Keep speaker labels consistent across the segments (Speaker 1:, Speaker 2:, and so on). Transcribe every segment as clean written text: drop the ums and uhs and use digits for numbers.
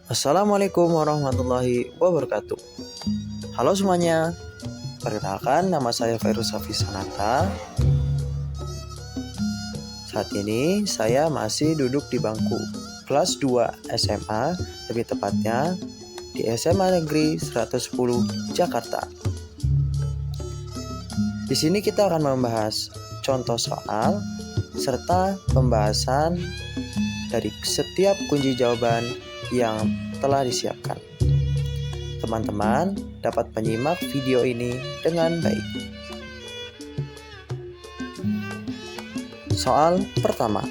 Speaker 1: Assalamualaikum warahmatullahi wabarakatuh. Halo semuanya, perkenalkan nama saya Fairuz Hafiz Sananta. Saat ini saya masih duduk di bangku kelas 2 SMA, lebih tepatnya di SMA Negeri 110 Jakarta. Di sini kita akan membahas contoh soal serta pembahasan dari setiap kunci jawaban yang telah disiapkan. Teman-teman dapat menyimak video ini dengan baik. Soal pertama.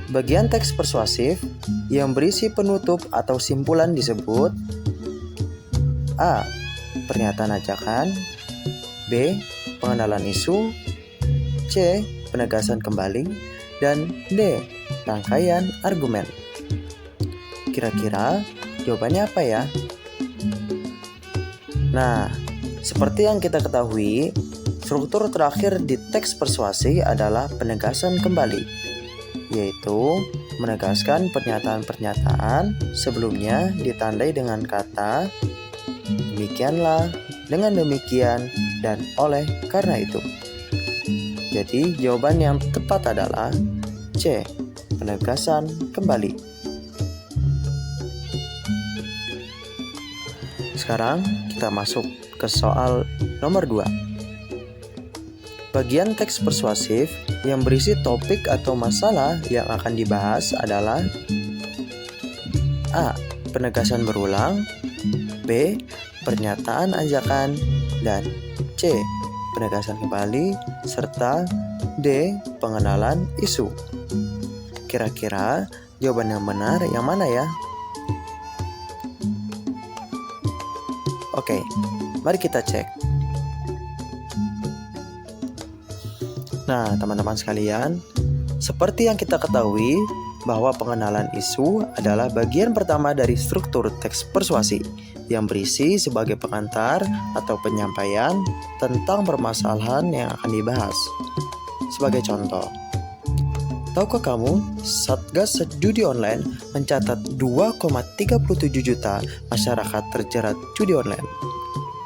Speaker 1: Bagian teks persuasif yang berisi penutup atau simpulan disebut A. Pernyataan ajakan, B. Pengenalan isu, C. Penegasan kembali, dan D. Rangkaian argumen. Kira-kira jawabannya apa ya? Nah, seperti yang kita ketahui, struktur terakhir di teks persuasi adalah penegasan kembali, yaitu menegaskan pernyataan-pernyataan sebelumnya ditandai dengan kata demikianlah, dengan demikian, dan oleh karena itu. Jadi jawaban yang tepat adalah C. Penegasan kembali. Sekarang kita masuk ke soal nomor 2. Bagian teks persuasif yang berisi topik atau masalah yang akan dibahas adalah A. Penegasan berulang, B. Pernyataan ajakan, dan C. Penegasan kembali, serta D. Pengenalan isu. Kira-kira jawaban yang benar yang mana ya? Oke, mari kita cek. Nah, teman-teman sekalian, seperti yang kita ketahui bahwa pengenalan isu adalah bagian pertama dari struktur teks persuasi yang berisi sebagai pengantar atau penyampaian tentang permasalahan yang akan dibahas. Sebagai contoh, tahukah kamu Satgas Judi Online mencatat 2,37 juta masyarakat terjerat judi online,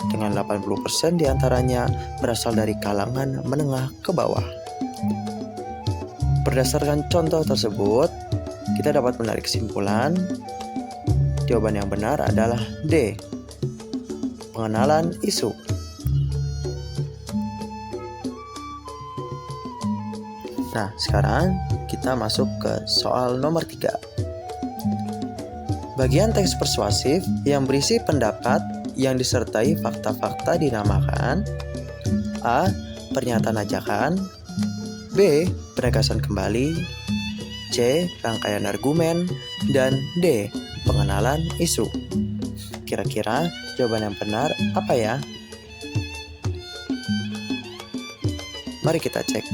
Speaker 1: dengan 80% diantaranya berasal dari kalangan menengah ke bawah. Berdasarkan contoh tersebut, kita dapat menarik kesimpulan jawaban yang benar adalah D. Pengenalan isu. Nah, sekarang kita masuk ke soal nomor 3. Bagian teks persuasif yang berisi pendapat yang disertai fakta-fakta dinamakan A. Pernyataan ajakan, B. Penegasan kembali, C. Rangkaian argumen, dan D. Pengenalan isu. Kira-kira jawaban yang benar apa ya? Mari kita cek.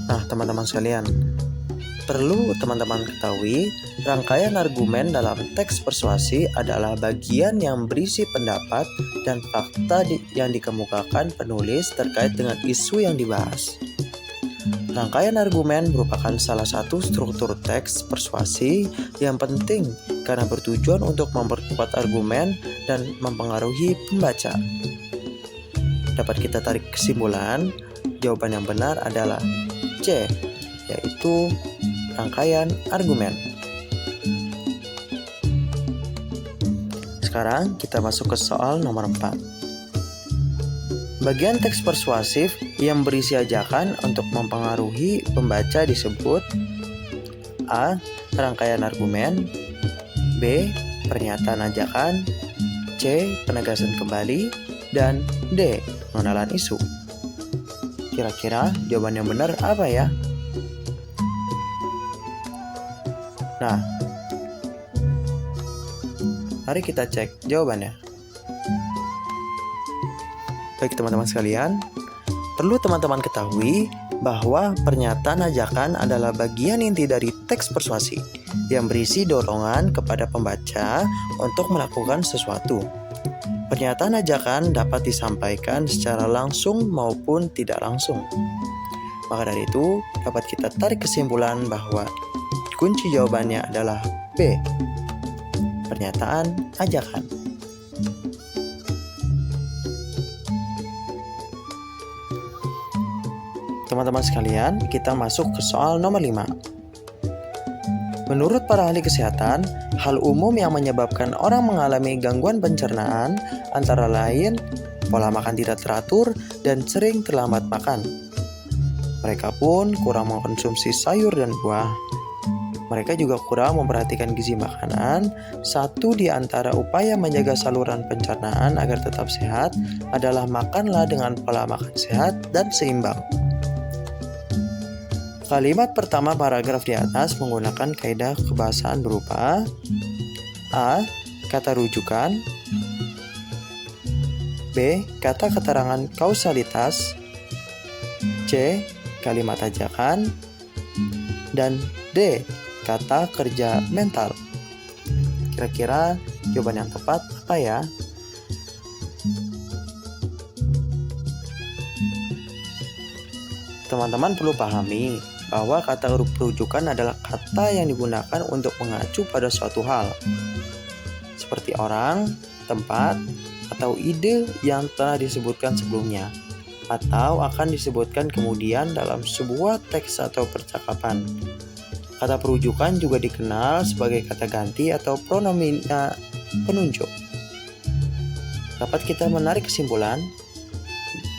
Speaker 1: Nah, teman-teman sekalian, perlu teman-teman ketahui, rangkaian argumen dalam teks persuasi adalah bagian yang berisi pendapat dan fakta yang dikemukakan penulis terkait dengan isu yang dibahas. Rangkaian argumen merupakan salah satu struktur teks persuasi yang penting karena bertujuan untuk memperkuat argumen dan mempengaruhi pembaca. Dapat kita tarik kesimpulan, jawaban yang benar adalah C, yaitu rangkaian argumen. Sekarang kita masuk ke soal nomor 4. Bagian teks persuasif yang berisi ajakan untuk mempengaruhi pembaca disebut A. Rangkaian argumen, B. Pernyataan ajakan, C. Penegasan kembali, dan D. Pengenalan isu. Kira-kira jawaban yang benar apa ya? Nah, mari kita cek jawabannya. Baik teman-teman sekalian, perlu teman-teman ketahui bahwa pernyataan ajakan adalah bagian inti dari teks persuasi yang berisi dorongan kepada pembaca untuk melakukan sesuatu. Pernyataan ajakan dapat disampaikan secara langsung maupun tidak langsung. Maka dari itu, dapat kita tarik kesimpulan bahwa kunci jawabannya adalah B. Pernyataan ajakan. Teman-teman sekalian, kita masuk ke soal nomor 5. Menurut para ahli kesehatan, hal umum yang menyebabkan orang mengalami gangguan pencernaan antara lain pola makan tidak teratur dan sering terlambat makan. Mereka pun kurang mengkonsumsi sayur dan buah. Mereka juga kurang memperhatikan gizi makanan. Satu di antara upaya menjaga saluran pencernaan agar tetap sehat adalah makanlah dengan pola makan sehat dan seimbang. Kalimat pertama paragraf di atas menggunakan kaidah kebahasaan berupa A. Kata rujukan, B. Kata keterangan kausalitas, C. Kalimat ajakan, dan D. Kata kerja mental. Kira-kira jawaban yang tepat apa ya? Teman-teman perlu pahami bahwa kata rujukan adalah kata yang digunakan untuk mengacu pada suatu hal, seperti orang, tempat, atau ide yang telah disebutkan sebelumnya, atau akan disebutkan kemudian dalam sebuah teks atau percakapan. Kata perujukan juga dikenal sebagai kata ganti atau pronomina penunjuk. Dapat kita menarik kesimpulan,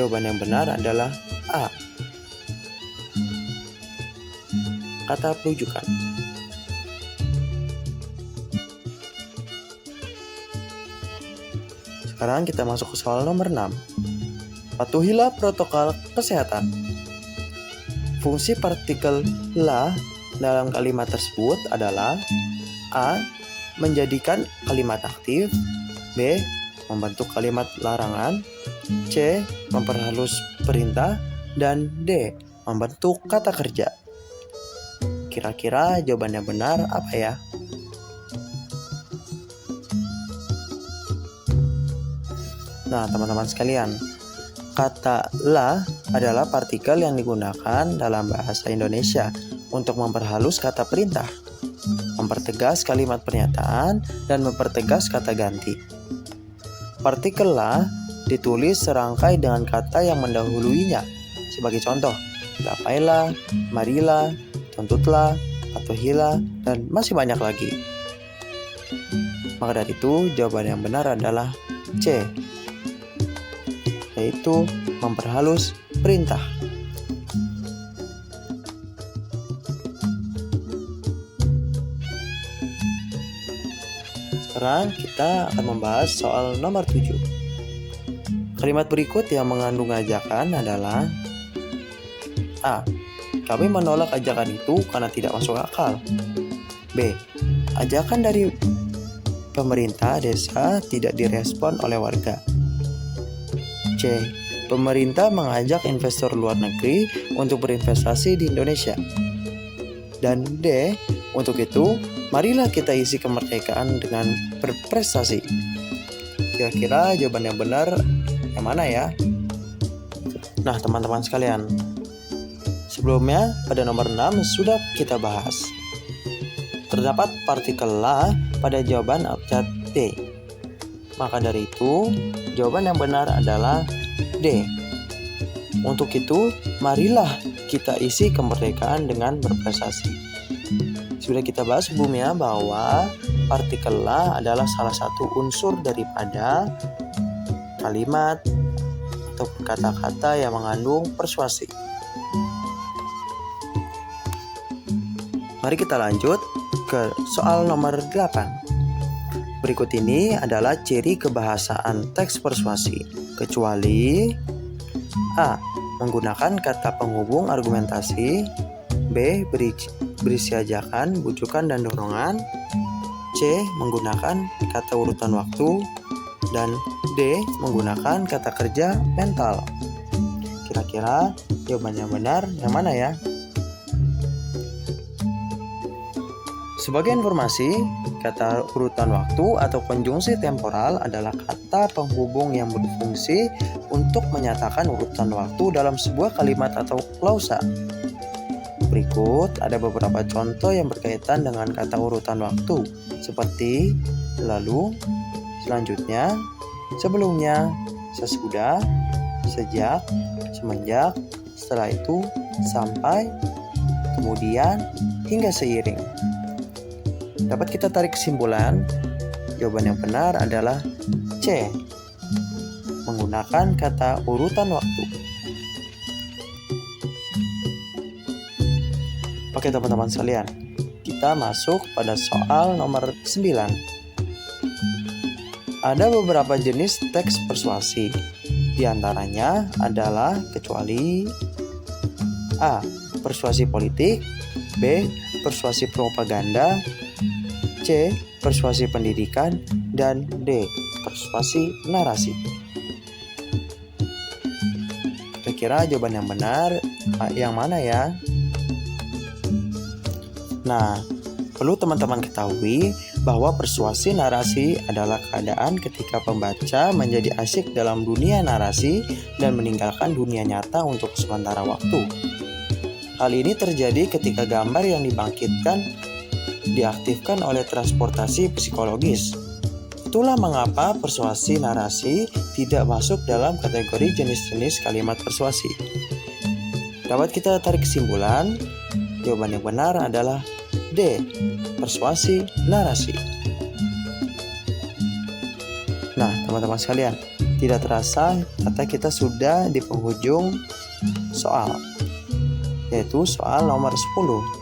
Speaker 1: jawaban yang benar adalah A. Kata perujukan. Sekarang kita masuk ke soal nomor 6. Patuhilah protokol kesehatan. Fungsi partikel la dalam kalimat tersebut adalah A. Menjadikan kalimat aktif, B. Membentuk kalimat larangan, C. Memperhalus perintah, dan D. Membentuk kata kerja. Kira-kira jawabannya benar apa ya? Nah, teman-teman sekalian, kata la adalah partikel yang digunakan dalam bahasa Indonesia untuk memperhalus kata perintah, mempertegas kalimat pernyataan, dan mempertegas kata ganti. Partikel la ditulis serangkai dengan kata yang mendahuluinya. Sebagai contoh, gapailah, marilah, tuntutlah, patuhilah, dan masih banyak lagi. Maka dari itu, jawaban yang benar adalah C, yaitu memperhalus perintah. Sekarang kita akan membahas soal nomor 7. Kalimat berikut yang mengandung ajakan adalah A. Kami menolak ajakan itu karena tidak masuk akal. B. Ajakan dari pemerintah desa tidak direspon oleh warga. C. Pemerintah mengajak investor luar negeri untuk berinvestasi di Indonesia. Dan D. Untuk itu, marilah kita isi kemerdekaan dengan berprestasi. Kira-kira jawaban yang benar yang mana ya? Nah, teman-teman sekalian, sebelumnya pada nomor 6 sudah kita bahas. Terdapat partikel la pada jawaban abjad D. Maka dari itu, jawaban yang benar adalah D. Untuk itu, marilah kita isi kemerdekaan dengan berprestasi. Sudah kita bahas sebelumnya bahwa partikel la adalah salah satu unsur daripada kalimat atau kata-kata yang mengandung persuasi. Mari kita lanjut ke soal nomor 8. Berikut ini adalah ciri kebahasaan teks persuasi, kecuali A. Menggunakan kata penghubung argumentasi, B. Berisi ajakan, bujukan, dan dorongan, C. Menggunakan kata urutan waktu, dan D. Menggunakan kata kerja mental. Kira-kira jawabannya benar yang mana ya? Sebagai informasi, kata urutan waktu atau konjungsi temporal adalah kata penghubung yang berfungsi untuk menyatakan urutan waktu dalam sebuah kalimat atau klausa. Berikut ada beberapa contoh yang berkaitan dengan kata urutan waktu, seperti lalu, selanjutnya, sebelumnya, sesudah, sejak, semenjak, setelah itu, sampai, kemudian, hingga seiring. Dapat kita tarik kesimpulan, jawaban yang benar adalah C, menggunakan kata urutan waktu. Oke teman-teman sekalian, kita masuk pada soal nomor 9. Ada beberapa jenis teks persuasi. Di antaranya adalah kecuali A. Persuasi politik, B. Persuasi propaganda, C. Persuasi pendidikan, dan D. Persuasi narasi. Kira-kira jawaban yang benar yang mana ya? Nah, perlu teman-teman ketahui bahwa persuasi narasi adalah keadaan ketika pembaca menjadi asyik dalam dunia narasi dan meninggalkan dunia nyata untuk sementara waktu. Hal ini terjadi ketika gambar yang dibangkitkan diaktifkan oleh transportasi psikologis. Itulah mengapa persuasi narasi tidak masuk dalam kategori jenis-jenis kalimat persuasi. Dapat kita tarik kesimpulan, jawaban yang benar adalah D. Persuasi narasi. Nah, teman-teman sekalian, tidak terasa kata kita sudah di penghujung soal, yaitu soal nomor 10.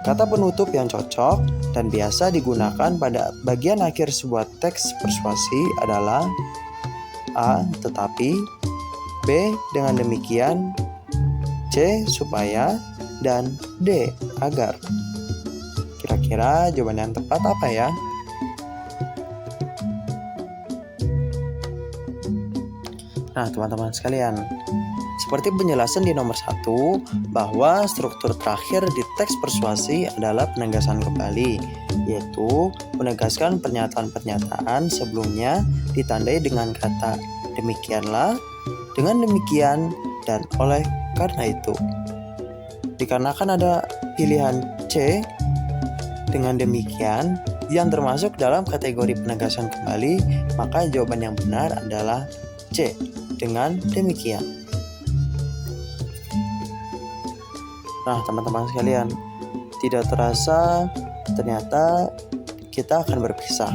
Speaker 1: Kata penutup yang cocok dan biasa digunakan pada bagian akhir sebuah teks persuasi adalah A. Tetapi, B. Dengan demikian, C. Supaya, dan D. Agar. Kira-kira jawaban yang tepat apa ya? Nah, teman-teman sekalian, seperti penjelasan di nomor 1 bahwa struktur terakhir di teks persuasi adalah penegasan kembali, yaitu menegaskan pernyataan-pernyataan sebelumnya ditandai dengan kata demikianlah, dengan demikian, dan oleh karena itu. Dikarenakan ada pilihan C, dengan demikian, yang termasuk dalam kategori penegasan kembali, maka jawaban yang benar adalah C, dengan demikian. Nah, teman-teman sekalian, tidak terasa ternyata kita akan berpisah.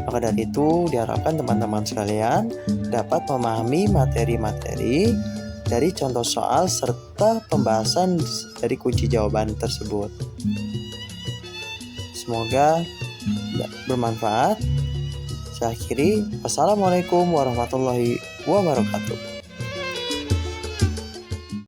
Speaker 1: Maka dari itu diharapkan teman-teman sekalian dapat memahami materi-materi dari contoh soal serta pembahasan dari kunci jawaban tersebut. Semoga bermanfaat. Saya akhiri. Wassalamualaikum warahmatullahi wabarakatuh.